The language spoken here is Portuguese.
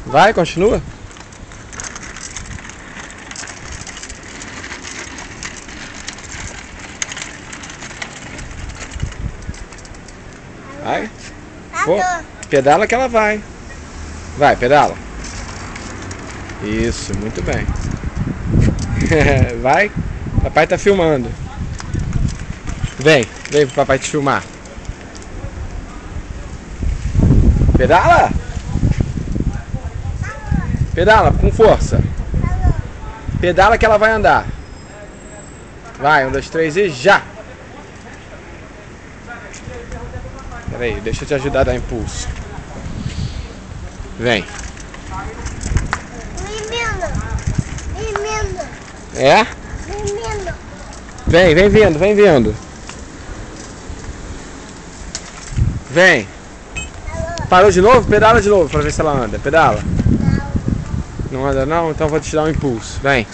Vai, continua. Vai. Pô, pedala que ela vai. Vai, pedala. Isso, muito bem. Vai. Papai tá filmando. Vem pro papai te filmar. Pedala. Pedala com força. Pedala que ela vai andar. Vai, 1, 2, 3 e já. Pera aí, deixa eu te ajudar a dar impulso. Vem. É? Vem vindo, vem vindo. Vem. Parou de novo? Pedala de novo pra ver se ela anda. Pedala. Não anda não? Então eu vou te dar um impulso. Vem.